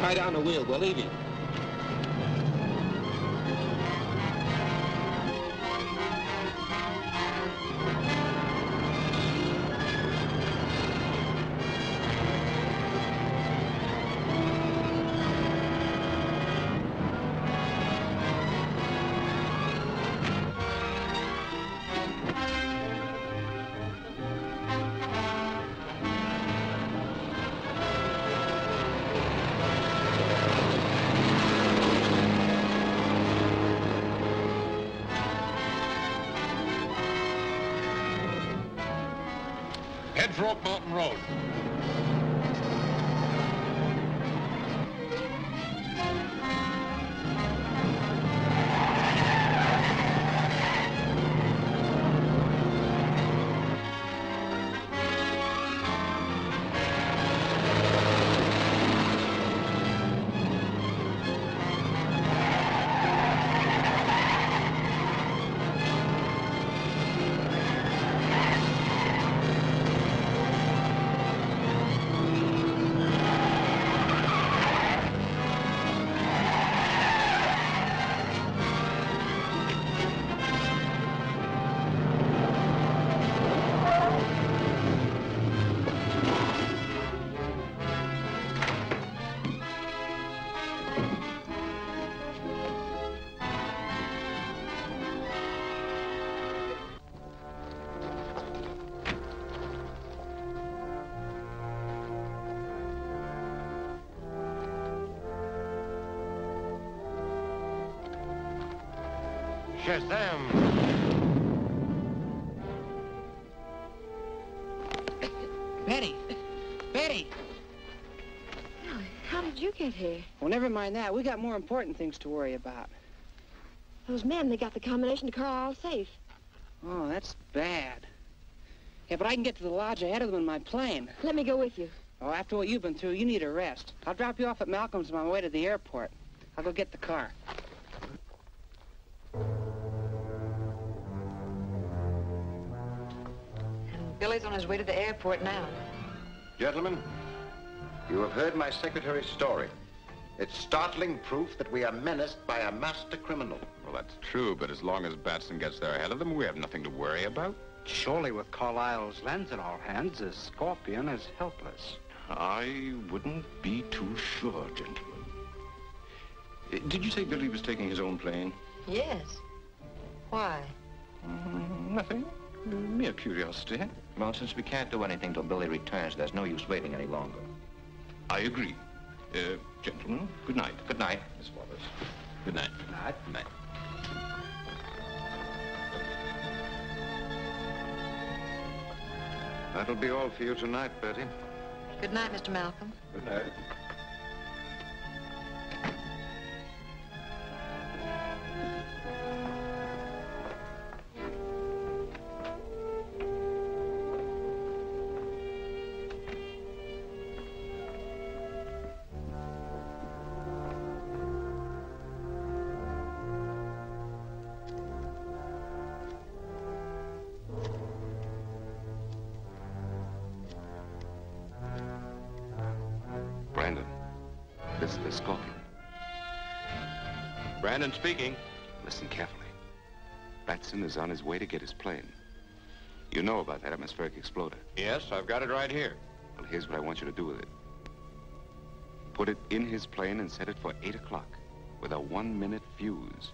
Tie down the wheel. We're leaving. Head for Oak Mountain Road. Shazam! Betty! Betty! How did you get here? Well, never mind that. We got more important things to worry about. Those men, they got the combination to Carlisle safe. Oh, that's bad. Yeah, but I can get to the lodge ahead of them in my plane. Let me go with you. Oh, after what you've been through, you need a rest. I'll drop you off at Malcolm's on my way to the airport. I'll go get the car. Billy's on his way to the airport now. Gentlemen, you have heard my secretary's story. It's startling proof that we are menaced by a master criminal. Well, that's true, but as long as Batson gets there ahead of them, we have nothing to worry about. Surely with Carlisle's lens in our hands, the Scorpion is helpless. I wouldn't be too sure, gentlemen. Did you say Billy was taking his own plane? Yes. Why? Nothing. Mere curiosity. Well, since we can't do anything till Billy returns, there's no use waiting any longer. I agree. Gentlemen, good night. Good night. Miss Wallace. Good night. Good night. Good night. That'll be all for you tonight, Betty. Good night, Mr. Malcolm. Good night. Brandon, this is the Scorpion. Brandon speaking. Listen carefully. Batson is on his way to get his plane. You know about that atmospheric exploder. Yes, I've got it right here. Well, here's what I want you to do with it. Put it in his plane and set it for 8 o'clock with a 1-minute fuse.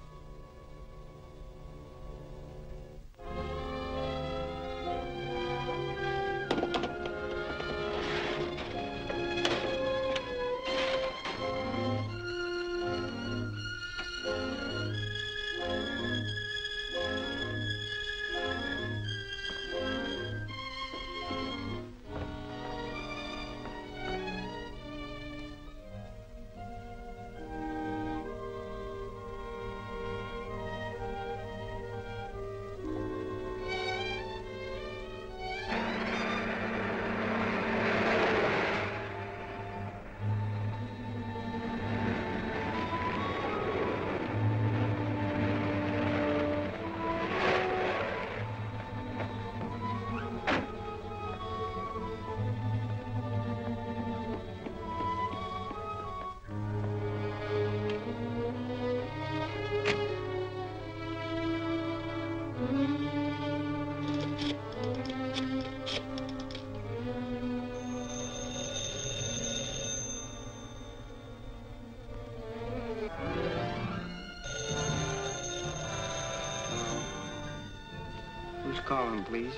call him, please.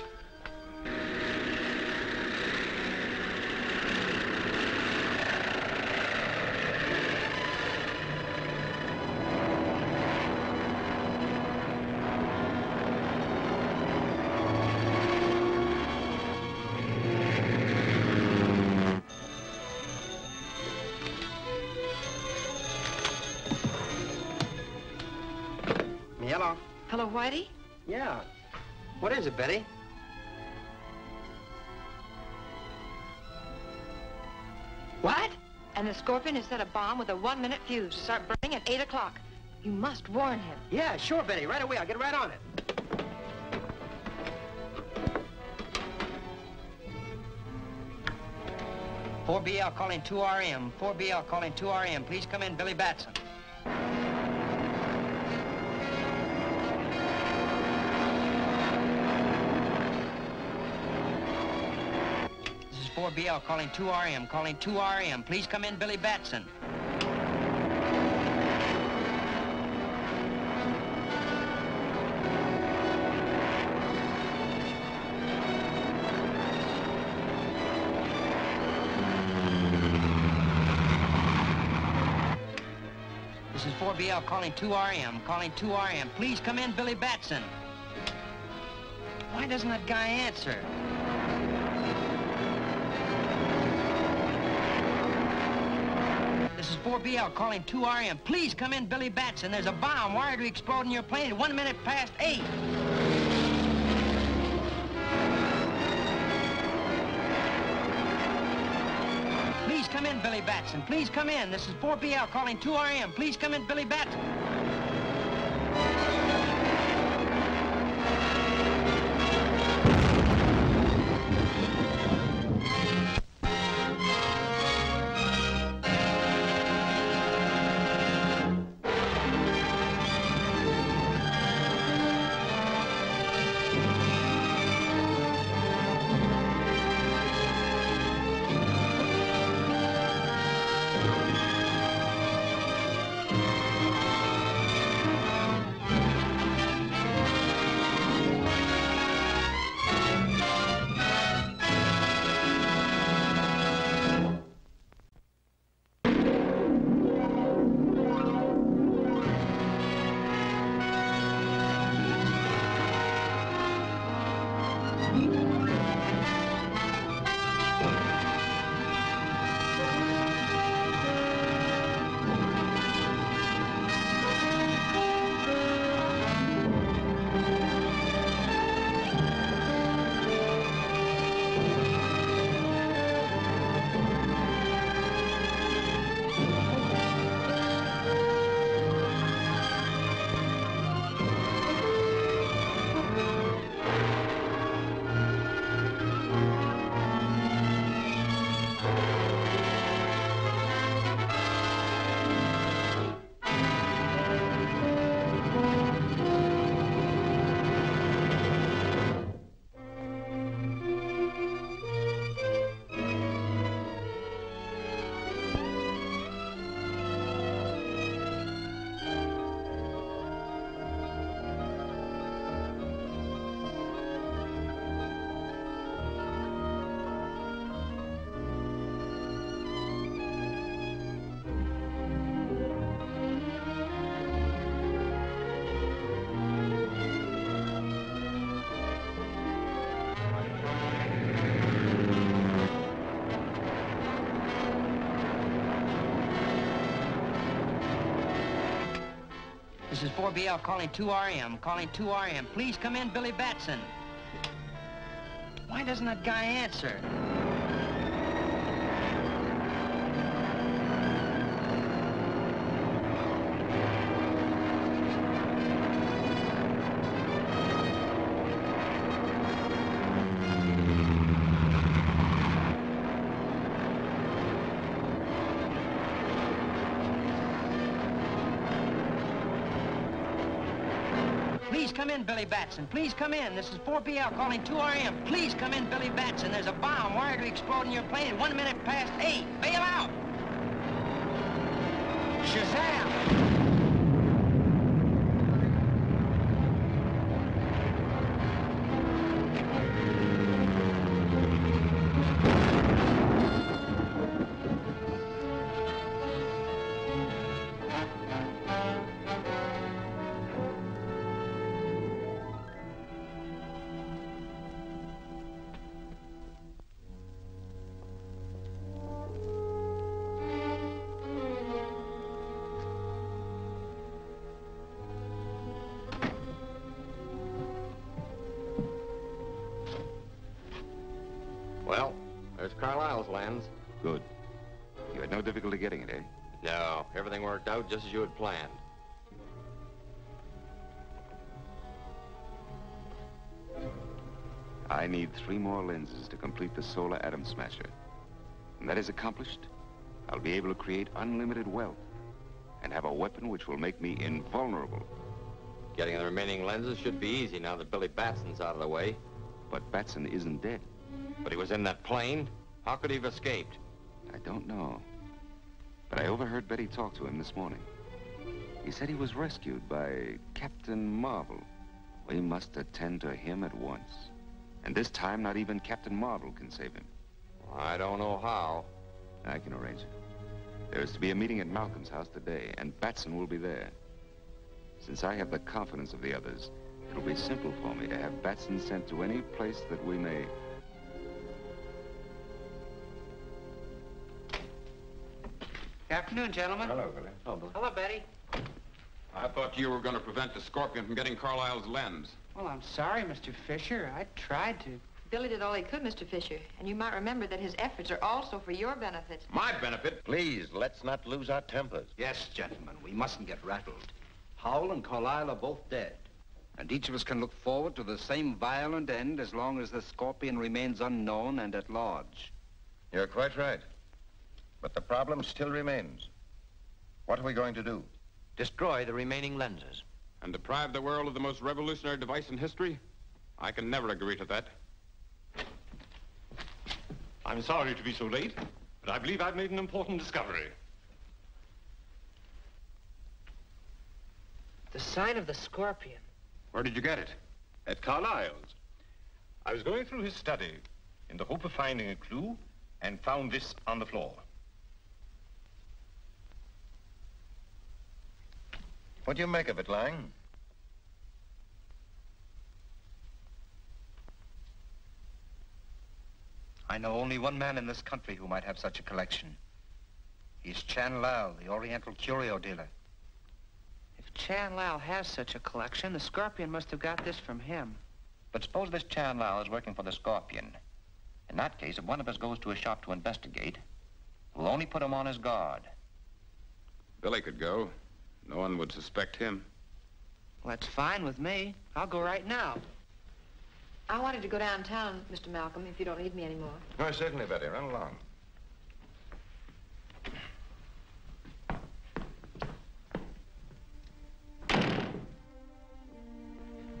Hello. Hello, Whitey? Yeah. What is it, Betty? What? And the Scorpion has set a bomb with a 1-minute fuse to start burning at 8 o'clock. You must warn him. Yeah, sure, Betty. Right away. I'll get right on it. "4BL calling 2RM. 4BL calling 2RM. Please come in, Billy Batson." This is 4BL calling 2RM. Calling 2RM. Please come in, Billy Batson. This is 4BL calling 2RM. Calling 2RM. Please come in, Billy Batson. Why doesn't that guy answer? This is 4BL calling 2RM. Please come in, Billy Batson. There's a bomb wired to explode in your plane at 1 minute past 8. Please come in, Billy Batson. Please come in. This is 4BL calling 2RM. Please come in, Billy Batson. This is 4BL calling 2RM. Calling 2RM. Please come in, Billy Batson. Why doesn't that guy answer? Please come in, Billy Batson. Please come in. This is 4BL calling 2RM. Please come in, Billy Batson. There's a bomb wired to explode in your plane at 1 minute past 8. Bail out! Shazam! lens. Good. You had no difficulty getting it, eh? No, everything worked out just as you had planned. I need 3 more lenses to complete the solar atom smasher. When that is accomplished, I'll be able to create unlimited wealth and have a weapon which will make me invulnerable. Getting the remaining lenses should be easy now that Billy Batson's out of the way. But Batson isn't dead. But he was in that plane. How could he have escaped? I don't know. But I overheard Betty talk to him this morning. He said he was rescued by Captain Marvel. We must attend to him at once. And this time, not even Captain Marvel can save him. I don't know how. I can arrange it. There is to be a meeting at Malcolm's house today, and Batson will be there. Since I have the confidence of the others, it'll be simple for me to have Batson sent to any place that we may... Good afternoon, gentlemen. Hello, Billy. Hello, Betty. I thought you were going to prevent the Scorpion from getting Carlisle's lens. Well, I'm sorry, Mr. Fisher. I tried to. Billy did all he could, Mr. Fisher. And you might remember that his efforts are also for your benefit. My benefit? Please, let's not lose our tempers. Yes, gentlemen, we mustn't get rattled. Howell and Carlyle are both dead. And each of us can look forward to the same violent end as long as the Scorpion remains unknown and at large. You're quite right. But the problem still remains. What are we going to do? Destroy the remaining lenses. And deprive the world of the most revolutionary device in history? I can never agree to that. I'm sorry to be so late, but I believe I've made an important discovery. The sign of the Scorpion. Where did you get it? At Carlyle's. I was going through his study in the hope of finding a clue and found this on the floor. What do you make of it, Lang? I know only one man in this country who might have such a collection. He's Chan Lal, the Oriental curio dealer. If Chan Lal has such a collection, the Scorpion must have got this from him. But suppose this Chan Lao is working for the Scorpion. In that case, if one of us goes to a shop to investigate, we'll only put him on his guard. Billy could go. No one would suspect him. Well, that's fine with me. I'll go right now. I wanted to go downtown, Mr. Malcolm, if you don't need me anymore. Oh, certainly, Betty. Run along.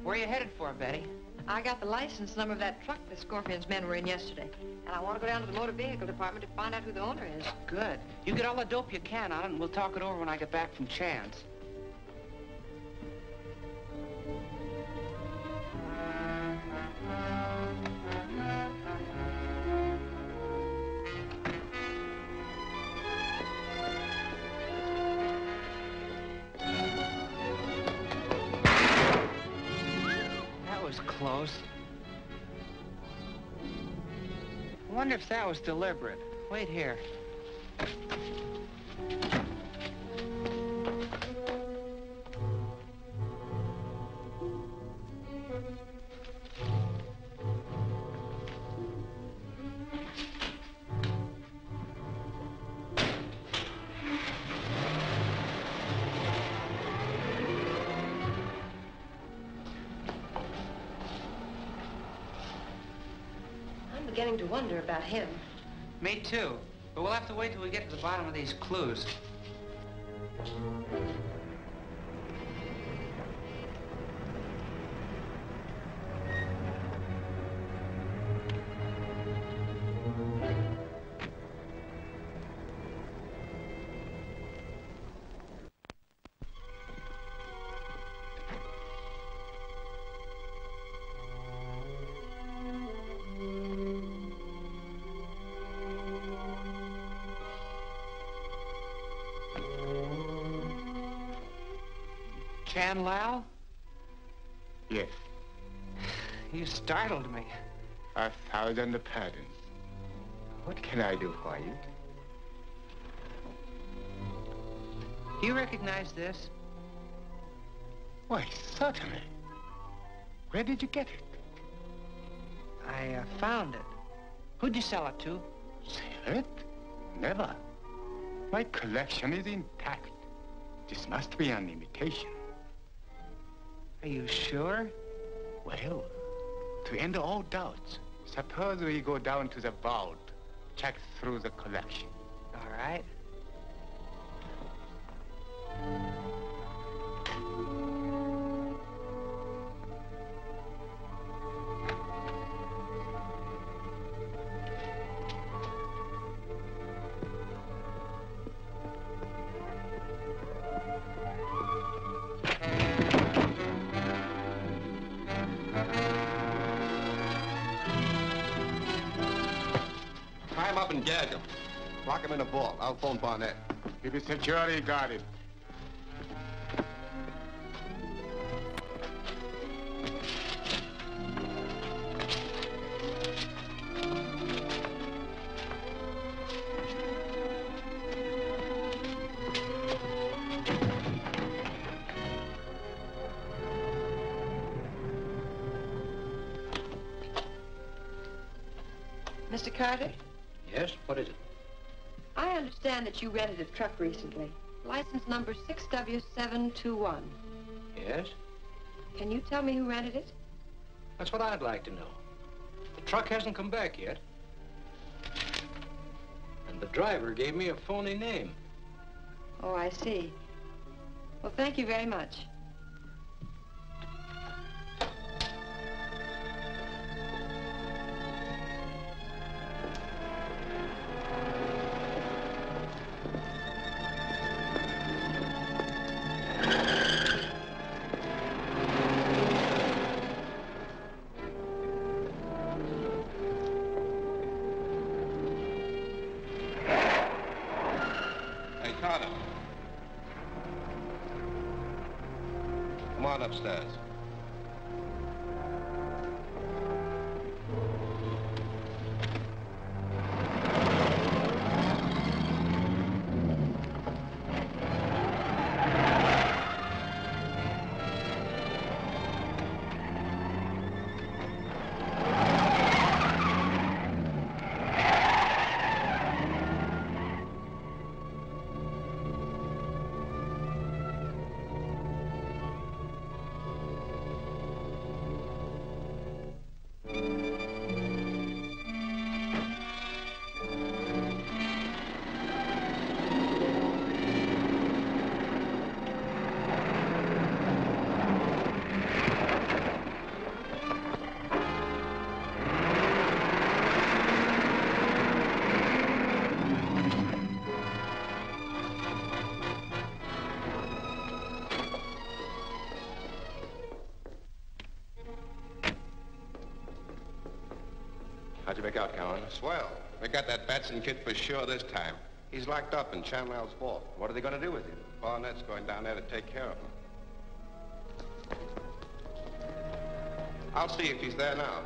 Where are you headed for, Betty? I got the license number of that truck the Scorpion's men were in yesterday. And I want to go down to the motor vehicle department to find out who the owner is. Good. You get all the dope you can on it, and we'll talk it over when I get back from Chan's. That was close. I wonder if that was deliberate. Wait here. I'm beginning to wonder about him. Me too. But we'll have to wait till we get to the bottom of these clues. Chan Lao? Yes, You startled me. 1,000 pardons. What can I do for you? Do you recognize this? Why, certainly. Where did you get it? I found it. Who'd you sell it to? Sell it? Never. My collection is intact. This must be an imitation. Are you sure? Well, to end all doubts, suppose we go down to the vault, check through the collection. All right. Tie him up and gag him. Lock him in a vault. I'll phone Barnett. Keep it securely guarded. Mr. Carter, Yes, what is it? I understand that you rented a truck recently. License number 6W721. Yes? Can you tell me who rented it? That's what I'd like to know. The truck hasn't come back yet. And the driver gave me a phony name. Oh, I see. Well, thank you very much. Hey, Carter. Come on upstairs. How'd you make out, Cowan? Swell. We got that Batson kid for sure this time. He's locked up in Chanlow's vault. What are they going to do with him? Barnett's going down there to take care of him. I'll see if he's there now.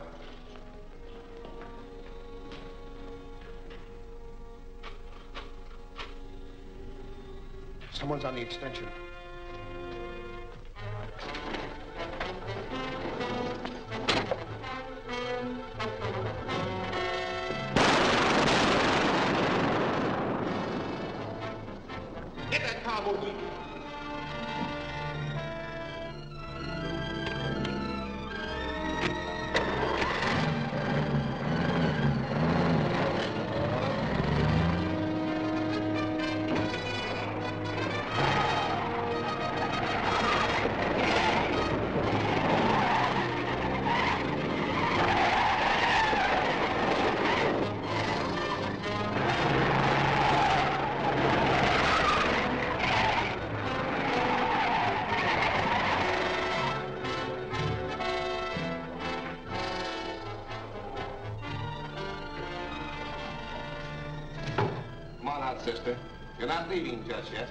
Someone's on the extension. Get that car moving. Come on out, sister. You're not leaving just yet.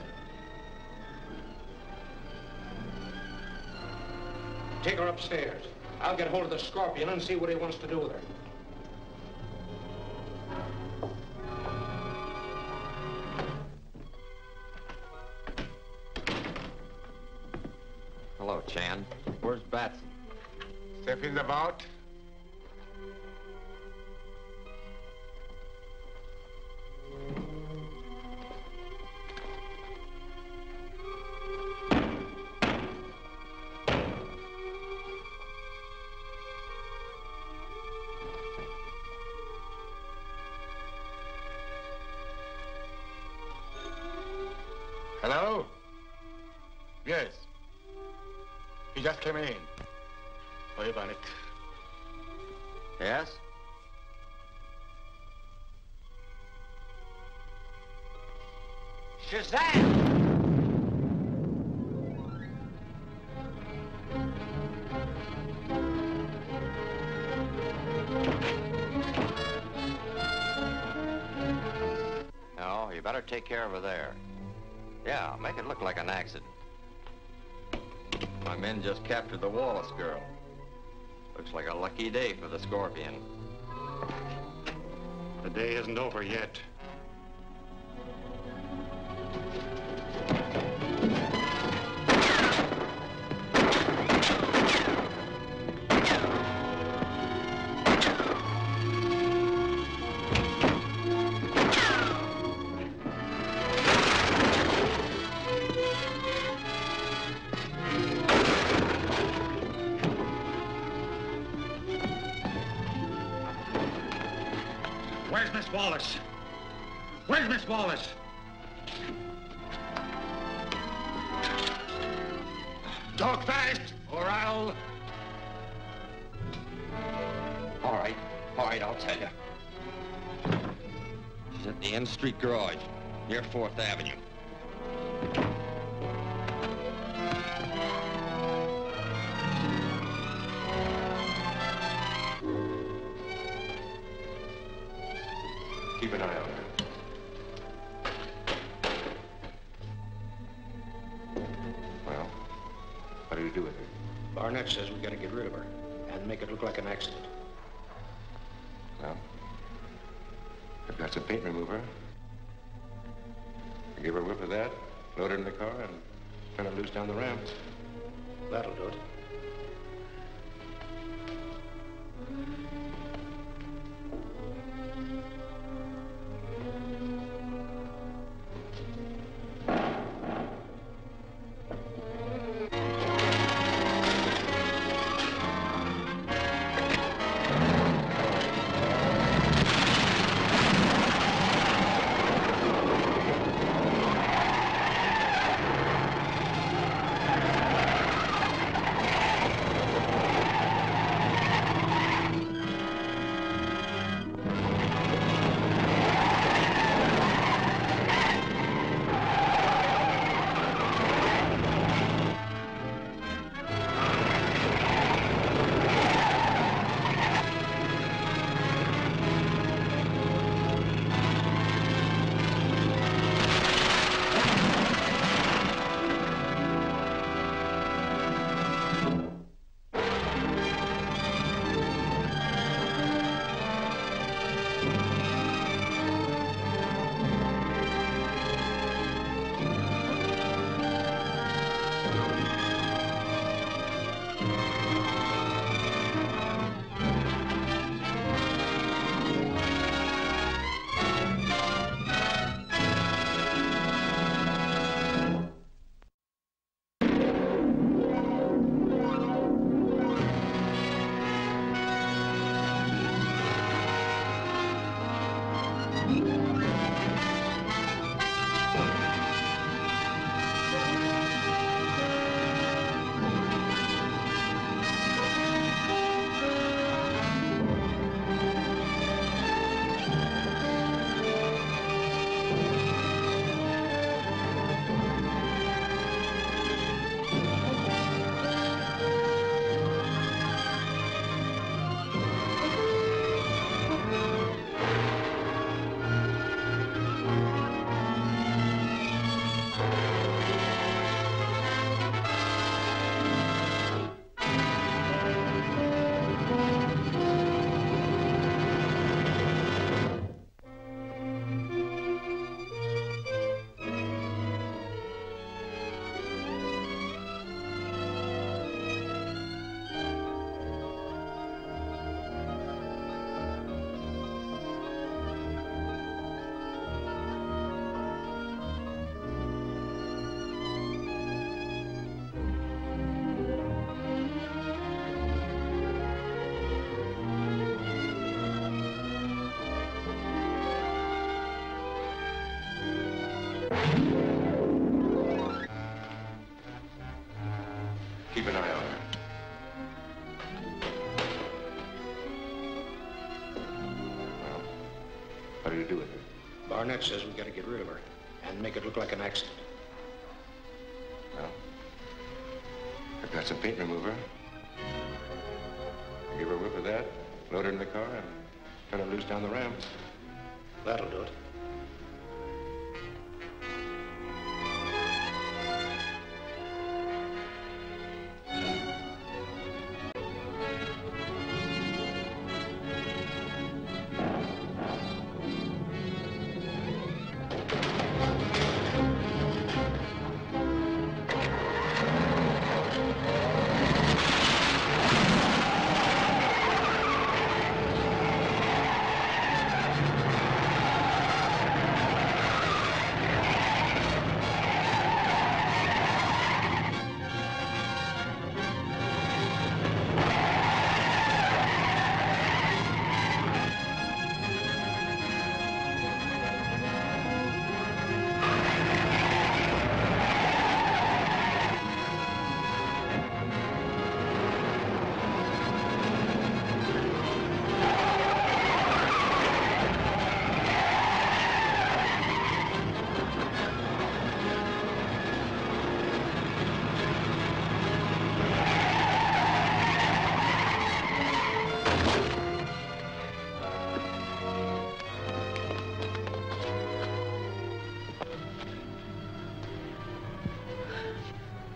Take her upstairs. I'll get hold of the Scorpion and see what he wants to do with her. Hello, Chan. Where's Batson? Step in the vault. Hello? Yes. He just came in. Wait on it. Yes? Shazam! No, you better take care of her there. Yeah, make it look like an accident. My men just captured the Wallace girl. Looks like a lucky day for the Scorpion. The day isn't over yet. Where's Miss Wallace? Where's Miss Wallace? Talk fast, or I'll... All right, I'll tell you. She's at the N Street garage, near 4th Avenue. Keep an eye on her. Well, what do you do with her? Barnett says we gotta get rid of her and make it look like an accident. Well, I've got some paint remover. I give her a whip of that, load her in the car, and turn her loose down the ramp. That'll do it. Art says we got to get rid of her and make it look like an accident. Well, I've got some paint remover. I'll give her a whiff of that, load her in the car, and turn her loose down the ramp. That'll do it.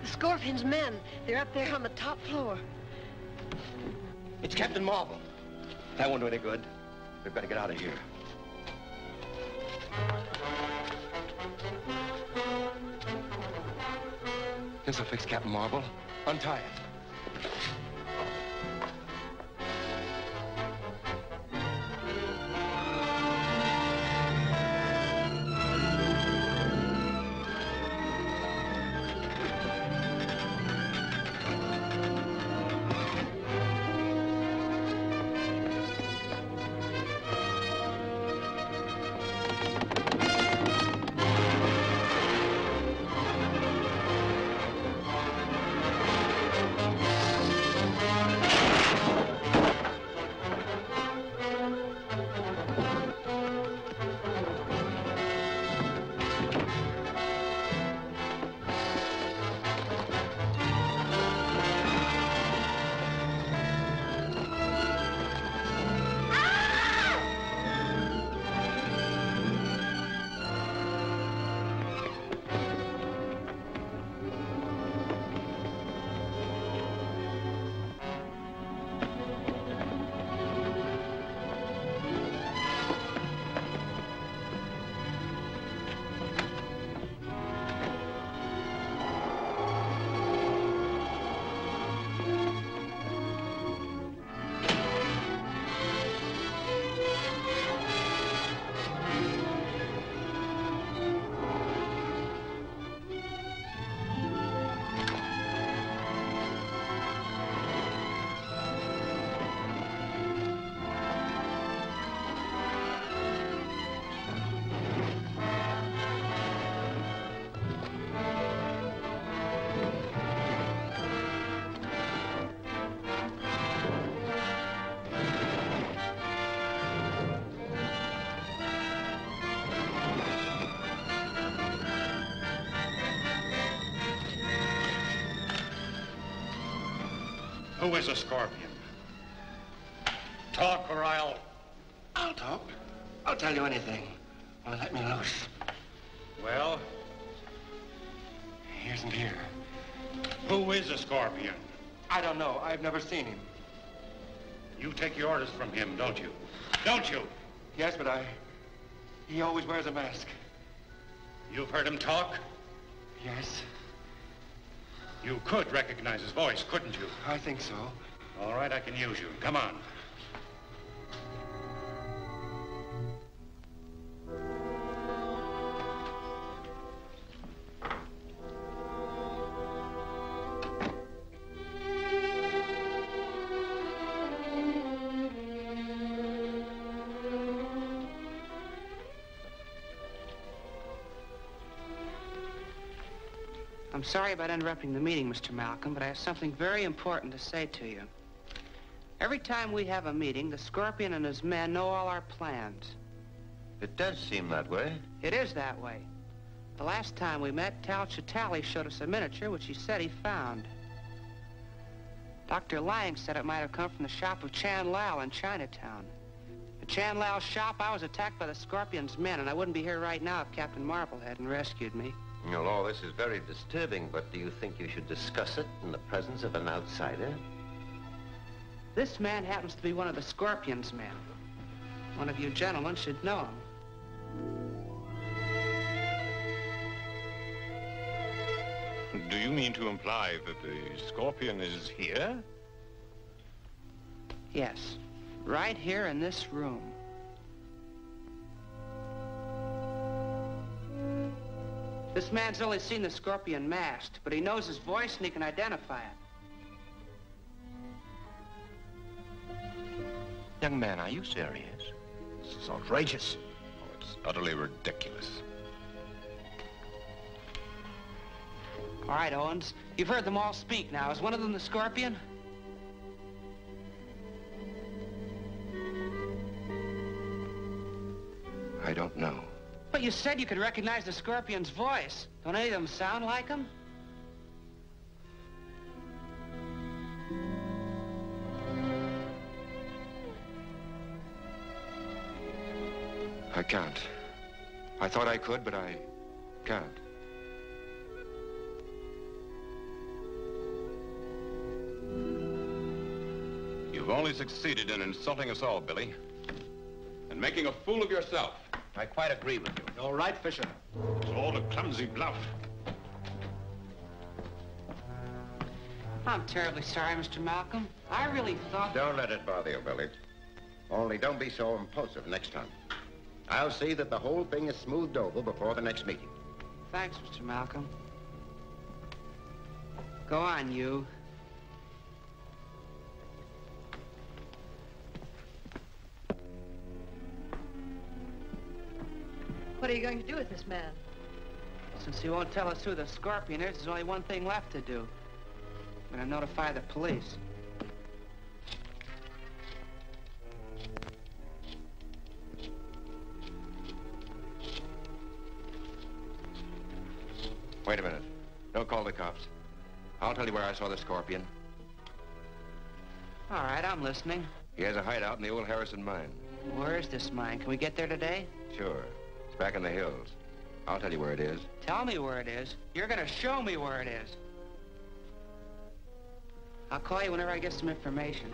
Scorpion's men. They're up there on the top floor. It's Captain Marvel. That won't do any good. We've got to get out of here. This'll fix Captain Marvel. Untie it. Who is a Scorpion? Talk or I'll talk. I'll tell you anything. Well, let me loose. Well? He isn't here. Who is a Scorpion? I don't know. I've never seen him. You take your orders from him, don't you? Don't you? Yes, but he always wears a mask. You've heard him talk? Yes. You could recognize his voice, couldn't you? I think so. All right, I can use you. Come on. I'm sorry about interrupting the meeting, Mr. Malcolm, but I have something very important to say to you. Every time we have a meeting, the Scorpion and his men know all our plans. It does seem that way. It is that way. The last time we met, Tal Chitali showed us a miniature which he said he found. Dr. Lang said it might have come from the shop of Chan Lao in Chinatown. At Chan Lao's shop, I was attacked by the Scorpion's men, and I wouldn't be here right now if Captain Marble hadn't rescued me. Well, all this is very disturbing, but do you think you should discuss it in the presence of an outsider? This man happens to be one of the Scorpion's men. One of you gentlemen should know him. Do you mean to imply that the Scorpion is here? Yes, right here in this room. This man's only seen the Scorpion masked, but he knows his voice and he can identify it. Young man, are you serious? This is outrageous. Oh, it's utterly ridiculous. All right, Owens, you've heard them all speak now. Is one of them the Scorpion? I don't know. But you said you could recognize the Scorpion's voice. Don't any of them sound like him? I can't. I thought I could, but I can't. You've only succeeded in insulting us all, Billy. And making a fool of yourself. I quite agree with you. All right, Fisher. It's all a clumsy bluff. I'm terribly sorry, Mr. Malcolm. I really thought... Don't let it bother you, Billy. Only don't be so impulsive next time. I'll see that the whole thing is smoothed over before the next meeting. Thanks, Mr. Malcolm. Go on, you. What are you going to do with this man? Since he won't tell us who the Scorpion is, there's only one thing left to do. I'm going to notify the police. Wait a minute. Don't call the cops. I'll tell you where I saw the Scorpion. All right, I'm listening. He has a hideout in the old Harrison mine. Where is this mine? Can we get there today? Sure. It's back in the hills. I'll tell you where it is. Tell me where it is. You're going to show me where it is. I'll call you whenever I get some information.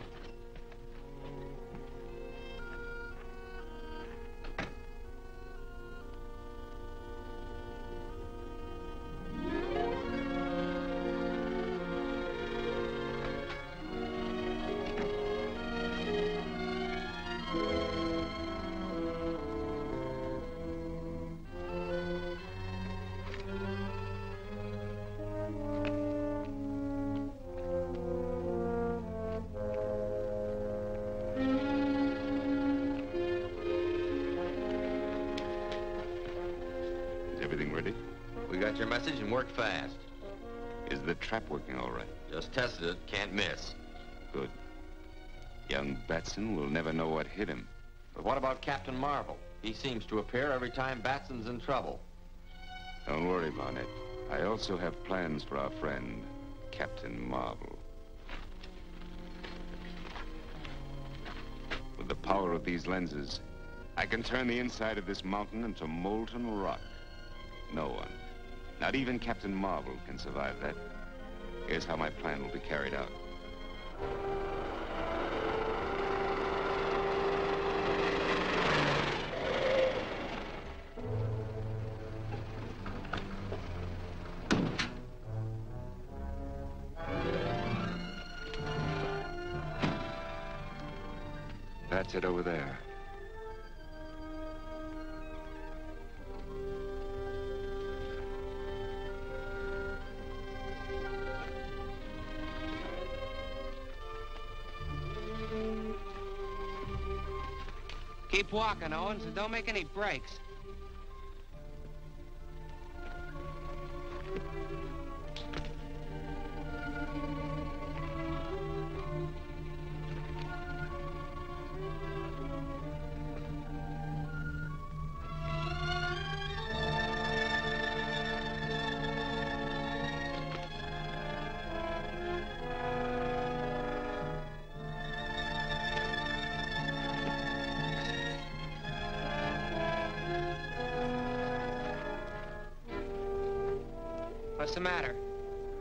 Everything ready? We got your message and worked fast. Is the trap working all right? Just tested it. Can't miss. Good. Young Batson will never know what hit him. But what about Captain Marble? He seems to appear every time Batson's in trouble. Don't worry, Barnett. I also have plans for our friend, Captain Marble. With the power of these lenses, I can turn the inside of this mountain into molten rock. No one, not even Captain Marble, can survive that. Here's how my plan will be carried out. That's it over there. Keep walking, Owens, and don't make any breaks. What's the matter?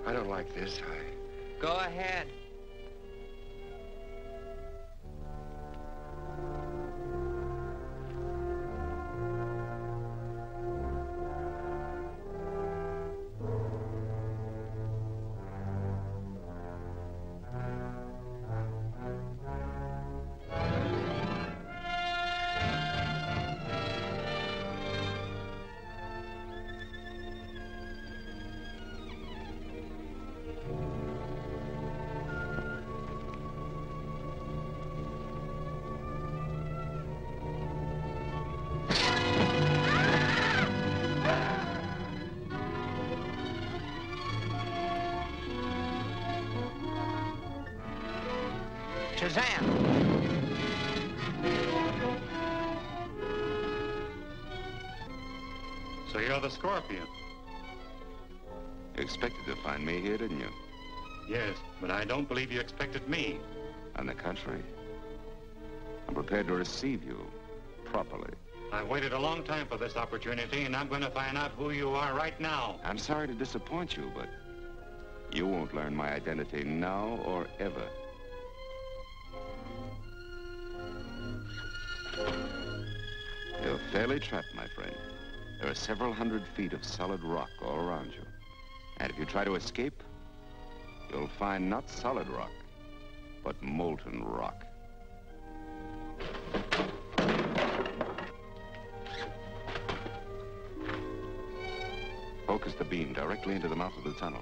I don't like this. Go ahead. Shazam! So you're the Scorpion? You expected to find me here, didn't you? Yes, but I don't believe you expected me. On the contrary, I'm prepared to receive you properly. I've waited a long time for this opportunity, and I'm going to find out who you are right now. I'm sorry to disappoint you, but you won't learn my identity now or ever. You're fairly trapped, my friend. There are several hundred feet of solid rock all around you. And if you try to escape, you'll find not solid rock, but molten rock. Focus the beam directly into the mouth of the tunnel.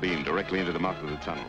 beam directly into the mouth of the tunnel.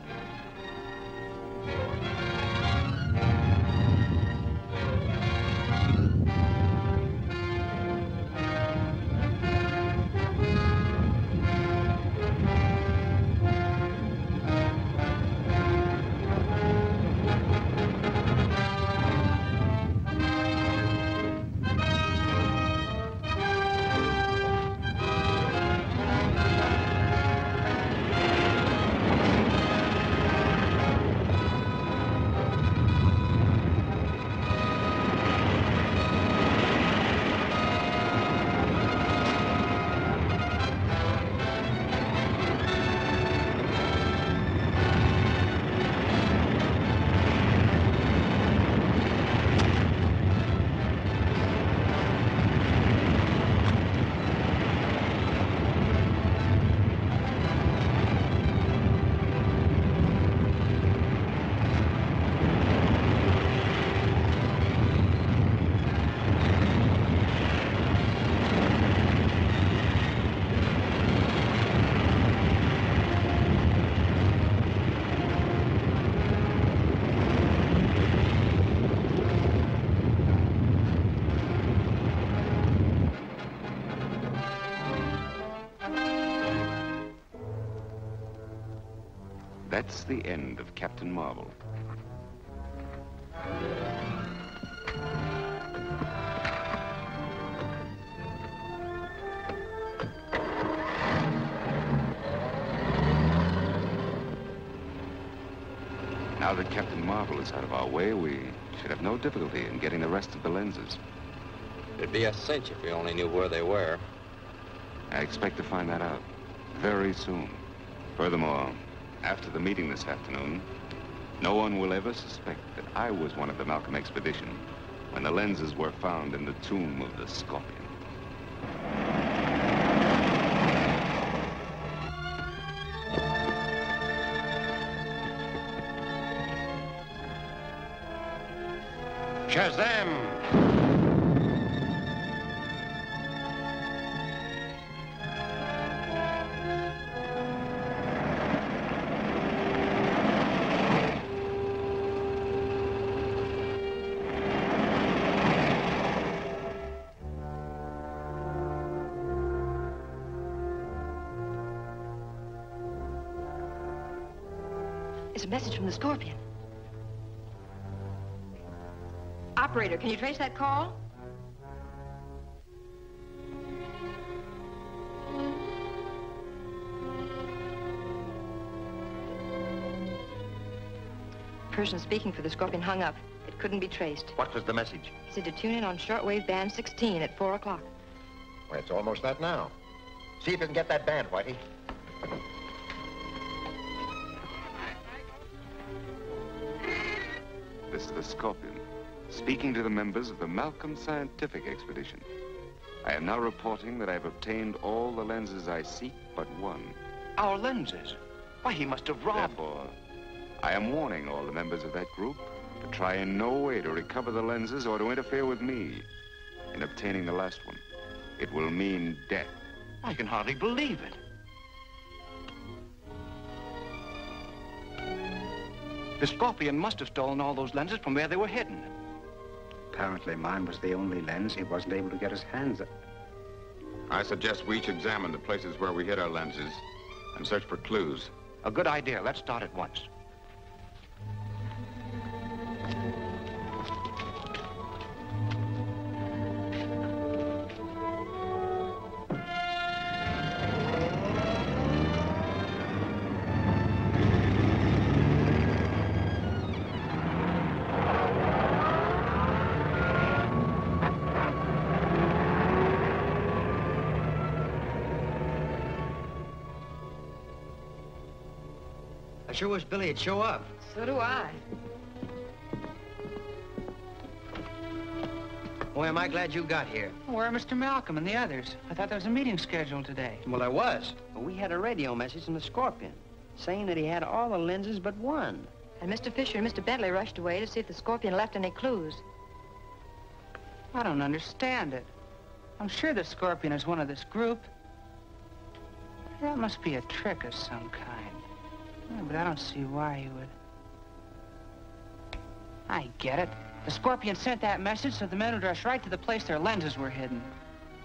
That's the end of Captain Marvel. Now that Captain Marvel is out of our way, we should have no difficulty in getting the rest of the lenses. It'd be a cinch if we only knew where they were. I expect to find that out very soon. Furthermore, after the meeting this afternoon, no one will ever suspect that I was one of the Malcolm expedition when the lenses were found in the tomb of the Scorpion. Shazam! It's a message from the Scorpion. Operator, can you trace that call? Person speaking for the Scorpion hung up. It couldn't be traced. What was the message? He said to tune in on shortwave band 16 at 4 o'clock. Well, it's almost that now. See if you can get that band, Whitey. This is the Scorpion, speaking to the members of the Malcolm Scientific Expedition. I am now reporting that I have obtained all the lenses I seek but one. Our lenses? Why, he must have robbed... Therefore, I am warning all the members of that group to try in no way to recover the lenses or to interfere with me in obtaining the last one. It will mean death. I can hardly believe it. The Scorpion must have stolen all those lenses from where they were hidden. Apparently mine was the only lens he wasn't able to get his hands on. I suggest we each examine the places where we hid our lenses and search for clues. A good idea. Let's start at once. I sure wish Billy would show up. So do I. Boy, am I glad you got here. Where are Mr. Malcolm and the others? I thought there was a meeting scheduled today. Well, there was. But we had a radio message from the Scorpion saying that he had all the lenses but one. And Mr. Fisher and Mr. Bentley rushed away to see if the Scorpion left any clues. I don't understand it. I'm sure the Scorpion is one of this group. That must be a trick of some kind. Yeah, but I don't see why he would. I get it. The Scorpion sent that message so the men would rush right to the place their lenses were hidden.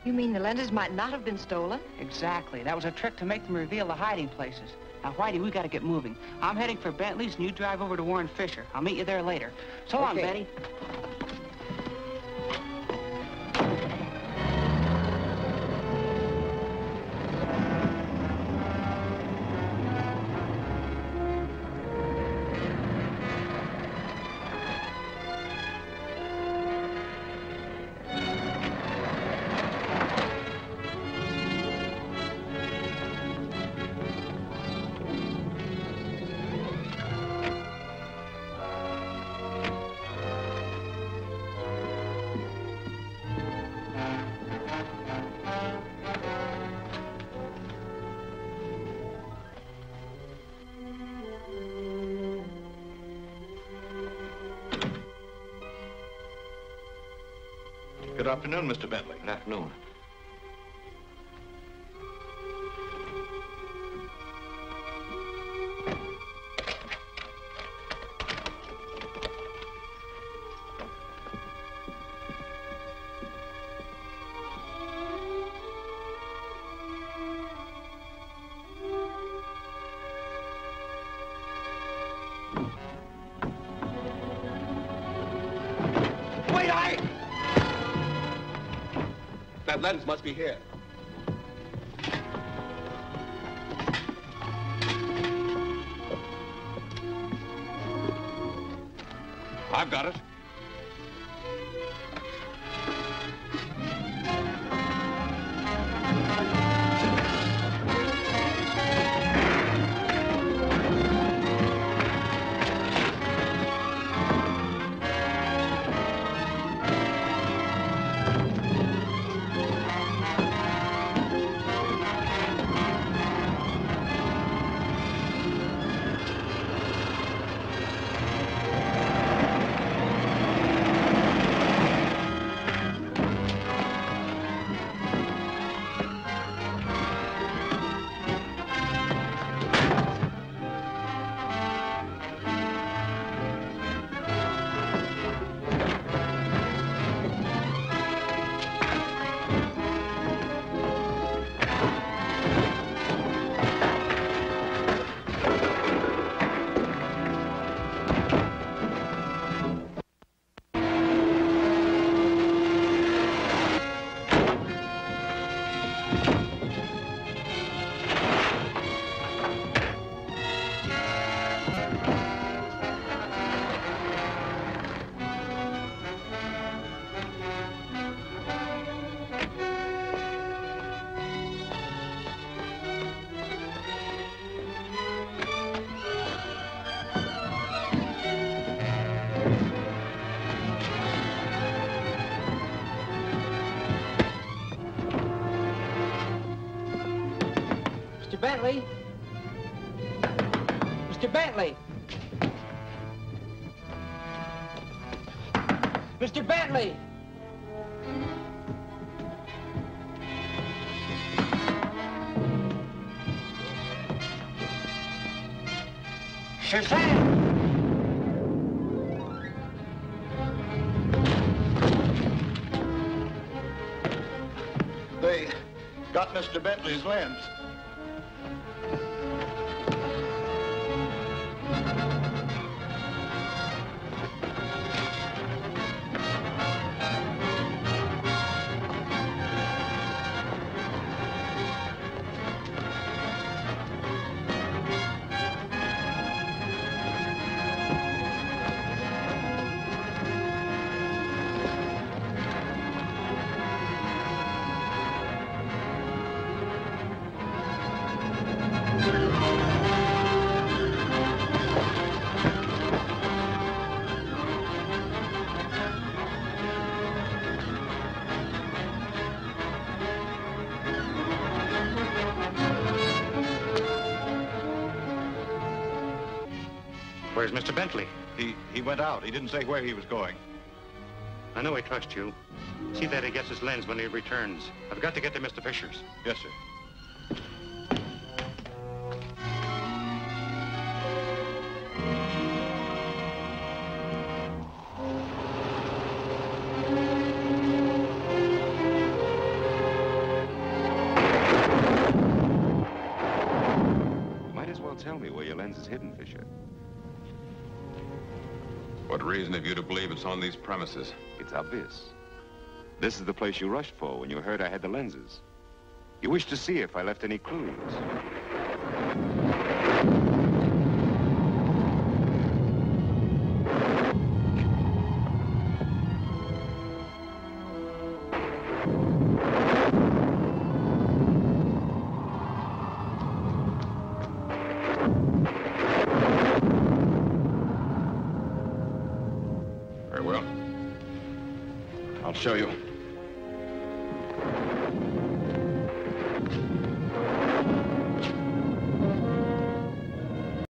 You mean the lenses might not have been stolen? Exactly. That was a trick to make them reveal the hiding places. Now, Whitey, we gotta get moving. I'm heading for Bentley's, and you drive over to Warren Fisher. I'll meet you there later. So long, Betty. Good afternoon, Mr. Bentley. Good afternoon. That lens must be here. I've got it. Mr. Bentley? Mr. Bentley? Mr. Bentley! Shazam! They got Mr. Bentley's lens. Where's Mr. Bentley? He went out. He didn't say where he was going. I know I trust you. See that he gets his lens when he returns. I've got to get to Mr. Fisher's. Yes, sir. exactly where your lens is hidden, Fisher. What reason have you to believe it's on these premises? It's obvious. This is the place you rushed for when you heard I had the lenses. You wished to see if I left any clues. Very well. I'll show you.